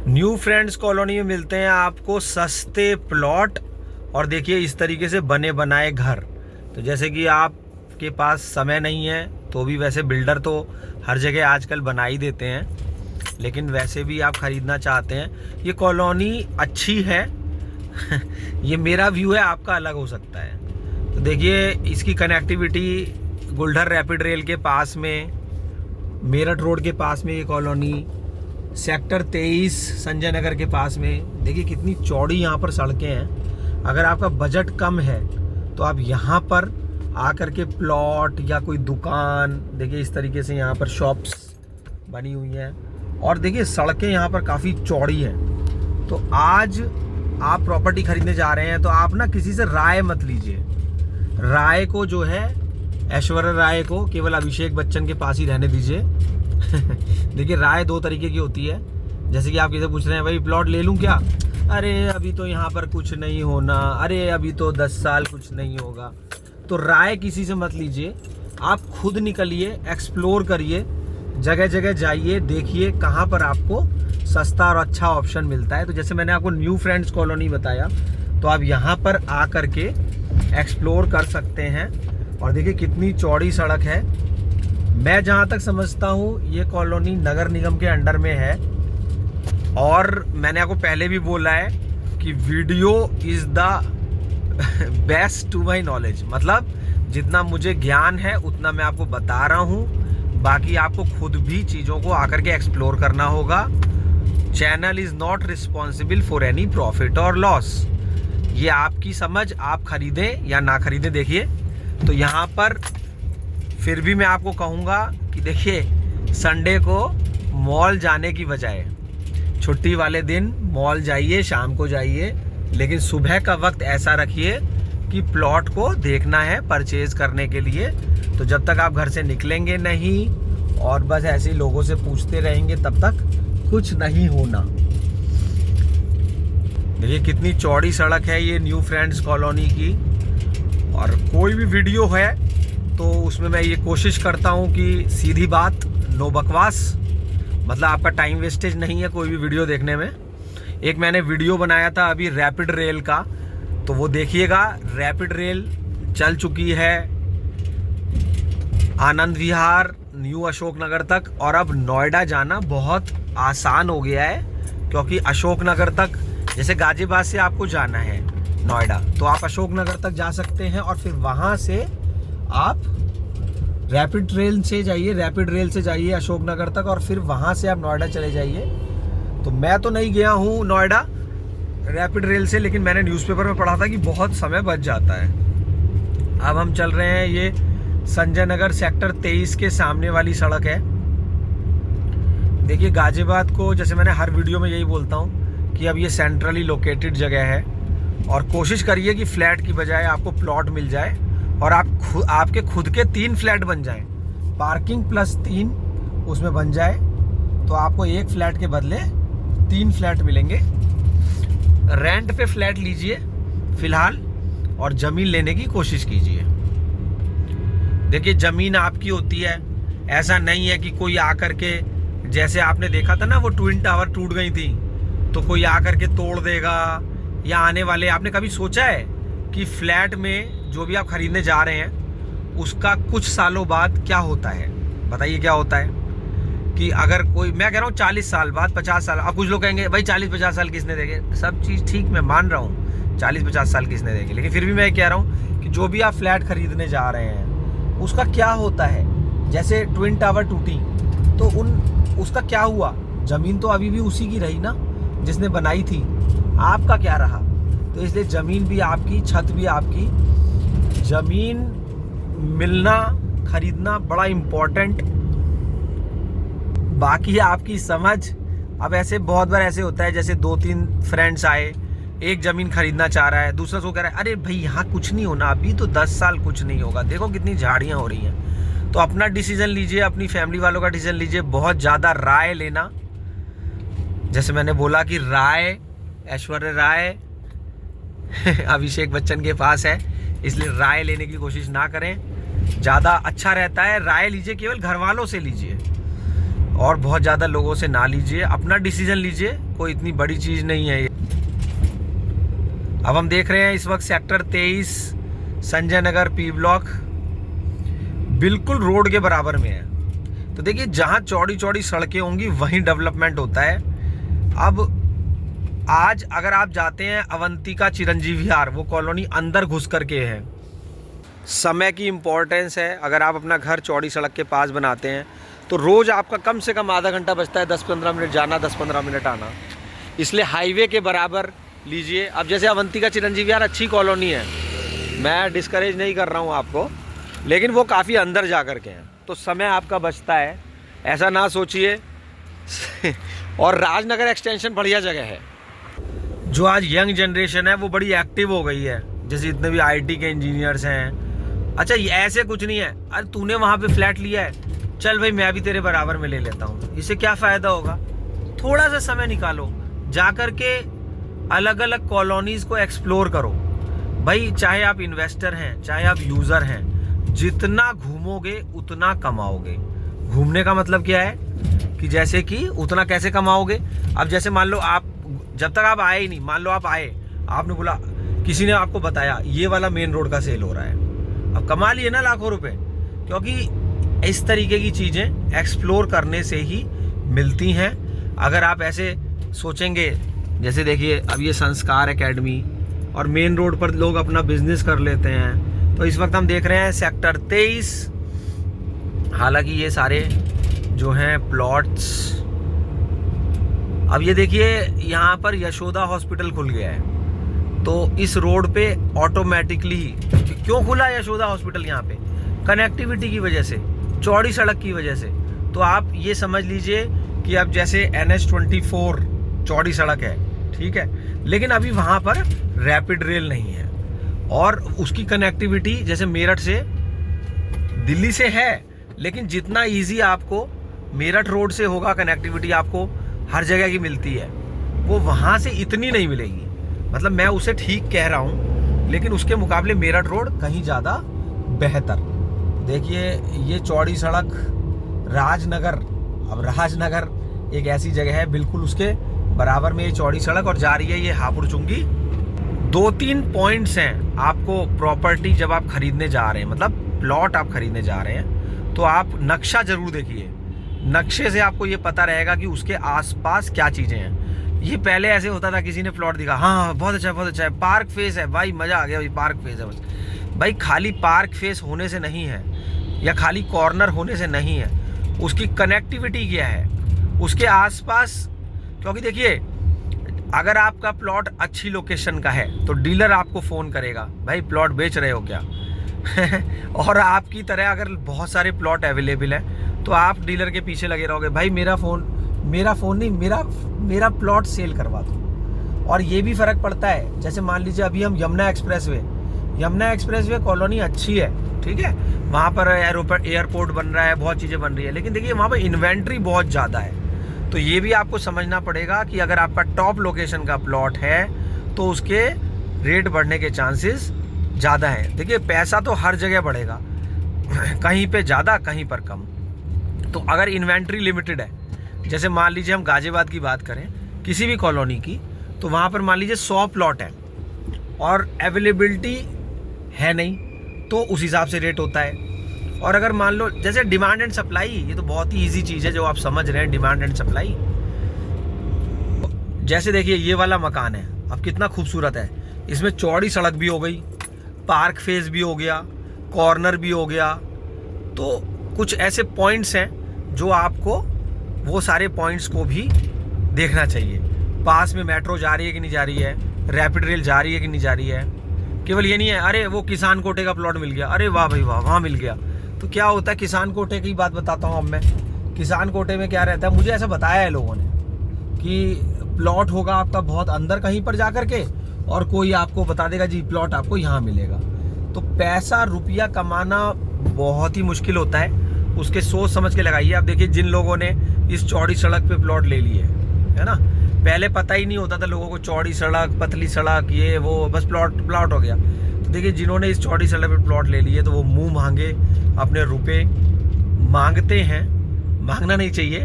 New friends colony में मिलते हैं आपको सस्ते प्लॉट और देखिए इस तरीके से बने बनाए घर। तो जैसे कि आपके पास समय नहीं है तो भी वैसे बिल्डर तो हर जगह आजकल बना ही देते हैं, लेकिन वैसे भी आप ख़रीदना चाहते हैं, ये कॉलोनी अच्छी है। ये मेरा व्यू है, आपका अलग हो सकता है। तो देखिए इसकी कनेक्टिविटी गुलडर रैपिड रेल के पास में, मेरठ रोड के पास में ये कॉलोनी, सेक्टर 23 संजय नगर के पास में। देखिए कितनी चौड़ी यहाँ पर सड़कें हैं। अगर आपका बजट कम है तो आप यहाँ पर आकर के प्लॉट या कोई दुकान, देखिए इस तरीके से यहाँ पर शॉप्स बनी हुई हैं और देखिए सड़कें यहाँ पर काफ़ी चौड़ी हैं। तो आज आप प्रॉपर्टी खरीदने जा रहे हैं तो आप ना किसी से राय मत लीजिए। राय को जो है, ऐश्वर्या राय को केवल अभिषेक बच्चन के पास ही रहने दीजिए। देखिए राय दो तरीके की होती है। जैसे कि आप किसी पूछ रहे हैं भाई प्लॉट ले लूं क्या, अरे अभी तो यहाँ पर कुछ नहीं होना, अरे अभी तो 10 साल कुछ नहीं होगा। तो राय किसी से मत लीजिए, आप खुद निकलिए, एक्सप्लोर करिए, जगह जगह जाइए, देखिए कहाँ पर आपको सस्ता और अच्छा ऑप्शन मिलता है। तो जैसे मैंने आपको न्यू फ्रेंड्स कॉलोनी बताया, तो आप यहाँ पर आ कर के एक्सप्लोर कर सकते हैं। और देखिए कितनी चौड़ी सड़क है। मैं जहाँ तक समझता हूँ ये कॉलोनी नगर निगम के अंडर में है। और मैंने आपको पहले भी बोला है कि video is the best to my knowledge, मतलब जितना मुझे ज्ञान है उतना मैं आपको बता रहा हूँ। बाकी आपको खुद भी चीज़ों को आकर के एक्सप्लोर करना होगा। Channel is not responsible for any profit और लॉस। ये आपकी समझ, आप खरीदें या ना खरीदें। देखिए तो यहाँ पर फिर भी मैं आपको कहूँगा कि देखिए संडे को मॉल जाने की बजाय छुट्टी वाले दिन मॉल जाइए, शाम को जाइए, लेकिन सुबह का वक्त ऐसा रखिए कि प्लॉट को देखना है परचेज करने के लिए। तो जब तक आप घर से निकलेंगे नहीं और बस ऐसे ही लोगों से पूछते रहेंगे तब तक कुछ नहीं होना। देखिए कितनी चौड़ी सड़क है ये न्यू फ्रेंड्स कॉलोनी की। और कोई भी वीडियो है तो उसमें मैं ये कोशिश करता हूँ कि सीधी बात, नो बकवास, मतलब आपका टाइम वेस्टेज नहीं है कोई भी वीडियो देखने में। एक मैंने वीडियो बनाया था अभी रैपिड रेल का, तो वो देखिएगा। रैपिड रेल चल चुकी है आनंद विहार, न्यू अशोक नगर तक, और अब नोएडा जाना बहुत आसान हो गया है, क्योंकि अशोक नगर तक, जैसे गाजियाबाद से आपको जाना है नोएडा, तो आप अशोक नगर तक जा सकते हैं और फिर वहाँ से आप रैपिड रेल से जाइए अशोक नगर तक और फिर वहाँ से आप नोएडा चले जाइए। तो मैं तो नहीं गया हूँ नोएडा रैपिड रेल से, लेकिन मैंने न्यूज़पेपर में पढ़ा था कि बहुत समय बच जाता है। अब हम चल रहे हैं, ये संजय नगर सेक्टर 23 के सामने वाली सड़क है। देखिए गाजियाबाद को, जैसे मैंने हर वीडियो में यही बोलता हूँ कि अब ये सेंट्रली लोकेटेड जगह है और कोशिश करिए कि फ्लैट की बजाय आपको प्लॉट मिल जाए और आपके खुद के 3 फ्लैट बन जाएं, पार्किंग प्लस 3 उसमें बन जाए, तो आपको एक फ्लैट के बदले 3 फ्लैट मिलेंगे। रेंट पे फ्लैट लीजिए फिलहाल और ज़मीन लेने की कोशिश कीजिए। देखिए ज़मीन आपकी होती है, ऐसा नहीं है कि कोई आकर के, जैसे आपने देखा था ना वो ट्विन टावर टूट गई थी, तो कोई आकर के तोड़ देगा या आने वाले। आपने कभी सोचा है कि फ्लैट में जो भी आप खरीदने जा रहे हैं उसका कुछ सालों बाद क्या होता है? बताइए क्या होता है कि अगर कोई, मैं कह रहा हूँ 40 साल बाद, 50 साल, अब कुछ लोग कहेंगे भाई 40-50 साल किसने देखे, सब चीज़ ठीक, मैं मान रहा हूँ 40-50 साल किसने देखे, लेकिन फिर भी मैं कह रहा हूँ कि जो भी आप फ्लैट खरीदने जा रहे हैं उसका क्या होता है। जैसे ट्विन टावर टूटी तो उसका क्या हुआ, ज़मीन तो अभी भी उसी की रही ना जिसने बनाई थी, आपका क्या रहा। तो इसलिए ज़मीन भी आपकी, छत भी आपकी। ज़मीन मिलना, खरीदना बड़ा इम्पोर्टेंट, बाकी आपकी समझ। अब ऐसे बहुत बार ऐसे होता है, जैसे 2-3 फ्रेंड्स आए, एक ज़मीन खरीदना चाह रहा है, दूसरा सो कह रहा है अरे भाई यहाँ कुछ नहीं होना, अभी तो 10 साल कुछ नहीं होगा, देखो कितनी झाड़ियाँ हो रही हैं। तो अपना डिसीजन लीजिए, अपनी फैमिली वालों का डिसीजन लीजिए, बहुत ज़्यादा राय लेना, जैसे मैंने बोला कि राय, ऐश्वर्या राय अभिषेक बच्चन के पास है, इसलिए राय लेने की कोशिश ना करें, ज़्यादा अच्छा रहता है। राय लीजिए केवल घर वालों से लीजिए और बहुत ज़्यादा लोगों से ना लीजिए, अपना डिसीजन लीजिए, कोई इतनी बड़ी चीज़ नहीं है ये। अब हम देख रहे हैं इस वक्त sector 23 Sanjay Nagar P block बिल्कुल रोड के बराबर में है। तो देखिए, जहाँ चौड़ी चौड़ी सड़कें होंगी वहीं डेवलपमेंट होता है। अब आज अगर आप जाते हैं अवंतिका चिरंजीव विहार, वो कॉलोनी अंदर घुस करके है। समय की इम्पोर्टेंस है। अगर आप अपना घर चौड़ी सड़क के पास बनाते हैं तो रोज़ आपका कम से कम आधा घंटा बचता है, 10-15 मिनट जाना, 10-15 मिनट आना। इसलिए हाईवे के बराबर लीजिए। अब जैसे अवंतिका चिरंजीव विहार अच्छी कॉलोनी है, मैं डिस्करेज नहीं कर रहा हूँ आपको, लेकिन वो काफ़ी अंदर जा कर के हैं, तो समय आपका बचता है, ऐसा ना सोचिए। और राजनगर एक्सटेंशन बढ़िया जगह है। जो आज यंग जनरेशन है वो बड़ी एक्टिव हो गई है, जैसे जितने भी IT के इंजीनियर्स हैं। अच्छा, ये ऐसे कुछ नहीं है, अरे तूने वहाँ पे फ्लैट लिया है, चल भाई मैं भी तेरे बराबर में ले लेता हूँ। इससे क्या फ़ायदा होगा? थोड़ा सा समय निकालो, जा कर के अलग अलग कॉलोनीज़ को एक्सप्लोर करो। भाई चाहे आप इन्वेस्टर हैं, चाहे आप यूज़र हैं, जितना घूमोगे उतना कमाओगे। घूमने का मतलब क्या है कि जैसे कि उतना कैसे कमाओगे? अब जैसे मान लो आप, जब तक आप आए ही नहीं, मान लो आप आए, आपने बोला, किसी ने आपको बताया ये वाला मेन रोड का सेल हो रहा है, अब कमा लिए ना लाखों रुपए। क्योंकि इस तरीके की चीज़ें एक्सप्लोर करने से ही मिलती हैं। अगर आप ऐसे सोचेंगे, जैसे देखिए अब ये संस्कार एकेडमी और मेन रोड पर लोग अपना बिजनेस कर लेते हैं। तो इस वक्त हम देख रहे हैं सेक्टर 23। हालांकि ये सारे जो हैं प्लॉट्स, अब ये देखिए यहाँ पर यशोदा हॉस्पिटल खुल गया है, तो इस रोड पे ऑटोमेटिकली क्यों खुला यशोदा हॉस्पिटल? यहाँ पे कनेक्टिविटी की वजह से, चौड़ी सड़क की वजह से। तो आप ये समझ लीजिए कि अब जैसे NH24 चौड़ी सड़क है, ठीक है, लेकिन अभी वहाँ पर रैपिड रेल नहीं है, और उसकी कनेक्टिविटी जैसे मेरठ से दिल्ली से है, लेकिन जितना इजी आपको मेरठ रोड से होगा, कनेक्टिविटी आपको हर जगह की मिलती है, वो वहाँ से इतनी नहीं मिलेगी। मतलब मैं उसे ठीक कह रहा हूँ, लेकिन उसके मुकाबले मेरठ रोड कहीं ज़्यादा बेहतर। देखिए ये चौड़ी सड़क राजनगर, अब राजनगर एक ऐसी जगह है बिल्कुल उसके बराबर में ये चौड़ी सड़क, और जा रही है ये हापुड़ चुंगी। 2-3 पॉइंट्स हैं आपको प्रॉपर्टी जब आप खरीदने जा रहे हैं, मतलब प्लॉट आप खरीदने जा रहे हैं, तो आप नक्शा जरूर देखिए। नक्शे से आपको ये पता रहेगा कि उसके आसपास क्या चीज़ें हैं। ये पहले ऐसे होता था, किसी ने प्लॉट दिखा, हाँ बहुत अच्छा है, बहुत अच्छा है, पार्क फेस है, भाई मज़ा आ गया, भाई पार्क फेस है। बस भाई खाली पार्क फेस होने से नहीं है, या खाली कॉर्नर होने से नहीं है, उसकी कनेक्टिविटी क्या है उसके आसपास। क्योंकि देखिए अगर आपका प्लॉट अच्छी लोकेशन का है तो डीलर आपको फ़ोन करेगा, भाई प्लॉट बेच रहे हो क्या? और आपकी तरह अगर बहुत सारे प्लॉट अवेलेबल हैं तो आप डीलर के पीछे लगे रहोगे, भाई मेरा फ़ोन नहीं, मेरा प्लॉट सेल करवा दो। और ये भी फ़र्क पड़ता है, जैसे मान लीजिए अभी हम यमुना एक्सप्रेसवे कॉलोनी अच्छी है, ठीक है, वहाँ पर एयरपोर्ट बन रहा है, बहुत चीज़ें बन रही है, लेकिन देखिए वहाँ पर इन्वेंट्री बहुत ज़्यादा है। तो ये भी आपको समझना पड़ेगा कि अगर आपका टॉप लोकेशन का प्लॉट है तो उसके रेट बढ़ने के चांसेस ज़्यादा हैं। देखिए पैसा तो हर जगह बढ़ेगा, कहीं पे ज़्यादा कहीं पर कम। तो अगर इन्वेंट्री लिमिटेड है, जैसे मान लीजिए हम गाजियाबाद की बात करें किसी भी कॉलोनी की, तो वहाँ पर मान लीजिए 100 प्लॉट हैं और अवेलेबिलिटी है नहीं, तो उस हिसाब से रेट होता है। और अगर मान लो जैसे डिमांड एंड सप्लाई, ये तो बहुत ही इजी चीज़ है जो आप समझ रहे हैं, डिमांड एंड सप्लाई। जैसे देखिए ये वाला मकान है, अब कितना खूबसूरत है, इसमें चौड़ी सड़क भी हो गई, पार्क फेस भी हो गया, कॉर्नर भी हो गया। तो कुछ ऐसे पॉइंट्स हैं जो आपको वो सारे पॉइंट्स को भी देखना चाहिए। पास में मेट्रो जा रही है कि नहीं जा रही है, रैपिड रेल जा रही है कि नहीं जा रही है। केवल ये नहीं है अरे वो किसान कोटे का प्लॉट मिल गया, अरे वाह भाई वाह वहाँ मिल गया। तो क्या होता है, किसान कोटे की बात बताता हूँ अब मैं। किसान कोटे में क्या रहता है, मुझे ऐसा बताया है लोगों ने कि प्लॉट होगा आपका बहुत अंदर कहीं पर जा कर के, और कोई आपको बता देगा जी प्लॉट आपको यहाँ मिलेगा। तो पैसा रुपया कमाना बहुत ही मुश्किल होता है, उसके सोच समझ के लगाइए। आप देखिए जिन लोगों ने इस चौड़ी सड़क पे प्लॉट ले लिए है ना, पहले पता ही नहीं होता था लोगों को, चौड़ी सड़क पतली सड़क ये वो, बस प्लॉट हो गया। तो देखिए जिन्होंने इस चौड़ी सड़क पे प्लॉट ले लिए तो वो मुंह मांगे अपने रुपए मांगते हैं, मांगना नहीं चाहिए,